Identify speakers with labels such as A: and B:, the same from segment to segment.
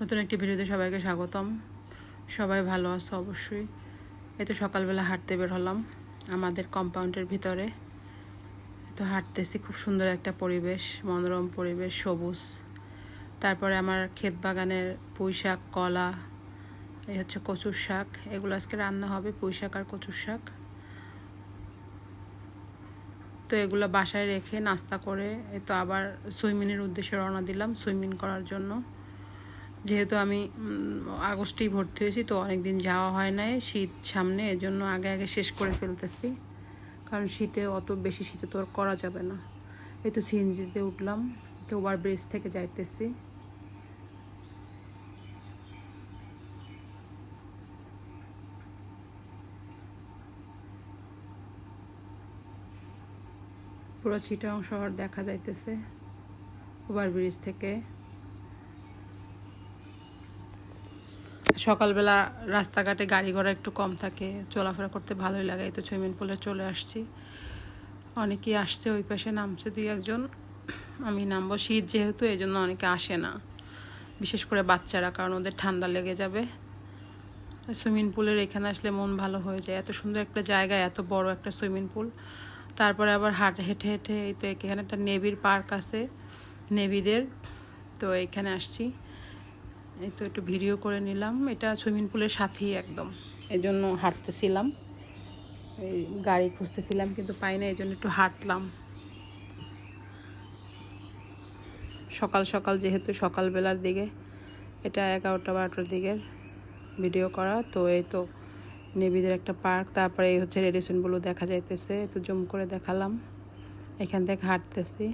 A: নতুন একটি ভিডিওতে সবাইকে স্বাগতম। সবাই ভালো আছো অবশ্যই। এই তো সকালবেলা হাঁটতে বের হলাম আমাদের কম্পাউন্ডের ভিতরে। তো হাঁটতেছি, খুব সুন্দর একটা পরিবেশ, মনোরম পরিবেশ, সবুজ। তারপরে আমার ক্ষেত বাগানের পুঁই শাক, কলা, এই হচ্ছে কচুর শাক, এগুলো আজকে রান্না হবে, পুঁই শাক আর কচুর শাক। তো এগুলো বাসায় রেখে নাস্তা করে এই তো আবার সুইমিংয়ের উদ্দেশ্যে রওনা দিলাম, সুইমিং করার জন্য। যেহেতু আমি আগস্টেই ভর্তি হয়েছি, তো অনেক দিন যাওয়া হয় নাই, শীত সামনে, এজন্য আগে আগে শেষ করে ফেলতেছি, কারণ শীতে অত বেশি শীতে তো আর করা যাবে না। এই তো সিএনজিতে উঠলাম, তো ওভার ব্রিজ থেকে যাইতেছি। পুরো চিটাগাং শহর দেখা যাইতেছে ওভার ব্রিজ থেকে। সকালবেলা রাস্তাঘাটে গাড়ি ঘোড়া একটু কম থাকে, চলাফেরা করতে ভালোই লাগে। এই তো সুইমিং পুলে চলে আসছি, অনেকেই আসছে, ওই পাশে নামছে দুই একজন। আমি নামবো, শীত যেহেতু এই জন্য অনেকে আসে না, বিশেষ করে বাচ্চারা, কারণ ওদের ঠান্ডা লেগে যাবে। সুইমিং পুলের এখানে আসলে মন ভালো হয়ে যায়, এত সুন্দর একটা জায়গা, এত বড় একটা সুইমিং পুল। তারপরে আবার হেঁটে হেঁটে এই তো এখানে একটা নেভির পার্ক আছে, নেভিদের, তো এখানে আসছি। এই তো একটু ভিডিও করে নিলাম, এটা সুইমিং পুলের সাথেই একদম, এই জন্য হাঁটতেছিলাম, এই গাড়ি খুঁজতেছিলাম কিন্তু পাই না, এই জন্য একটু হাঁটলাম। সকাল সকাল যেহেতু, সকালবেলার দিকে, এটা 11টা-12টার দিকের ভিডিও করা। তো এই তো নেভিদের একটা পার্ক, তারপরে এই হচ্ছে রেডিসনগুলো দেখা যাইতেছে, একটু জুম করে দেখালাম। এখান থেকে হাঁটতেছি,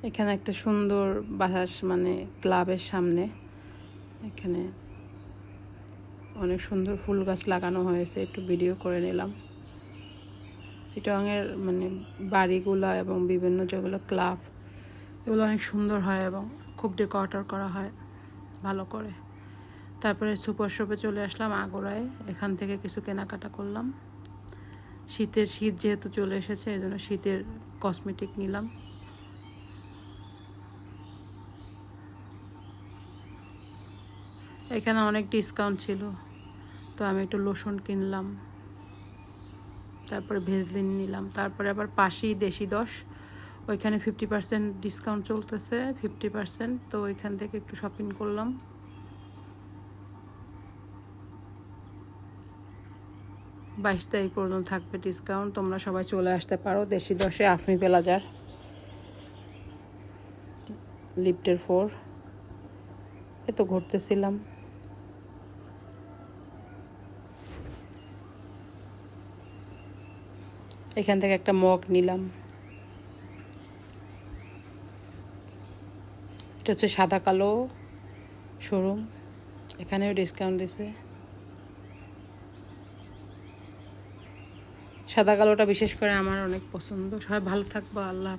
A: এখানে একটা সুন্দর বাতাস, মানে ক্লাবের সামনে এখানে অনেক সুন্দর ফুল গাছ লাগানো হয়েছে, একটু ভিডিও করে নিলাম। চিটাগাংয়ের মানে বাড়িগুলো এবং বিভিন্ন যেগুলো ক্লাব, এগুলো অনেক সুন্দর হয় এবং খুব ডেকোরেট করা হয় ভালো করে। তারপরে সুপার শপে চলে আসলাম আগুরায়, এখান থেকে কিছু কেনাকাটা করলাম। শীত যেহেতু চলে এসেছে, এই জন্য শীতের কসমেটিক নিলাম। এখানে অনেক ডিসকাউন্ট ছিল, তো আমি একটু লোশন কিনলাম, তারপরে ভেজলিন নিলাম। তারপরে আবার পাশেই দেশি 10, ওইখানে 50% ডিসকাউন্ট চলতেছে, 50%, তো ওইখান থেকে একটু শপিং করলাম। 22 তারিখ পর্যন্ত থাকবে ডিসকাউন্ট, তোমরা সবাই চলে আসতে পারো। দেশি 10-এ আফমি প্লাজার লিফটের 4, এ তো ঘুরতেছিলাম। এখান থেকে একটা মগ নিলাম, এটা হচ্ছে সাদা কালো শোরুম, এখানেও ডিসকাউন্ট দিছে। সাদা কালোটা বিশেষ করে আমার অনেক পছন্দ। সবাই ভালো থাকবো, আল্লাহ।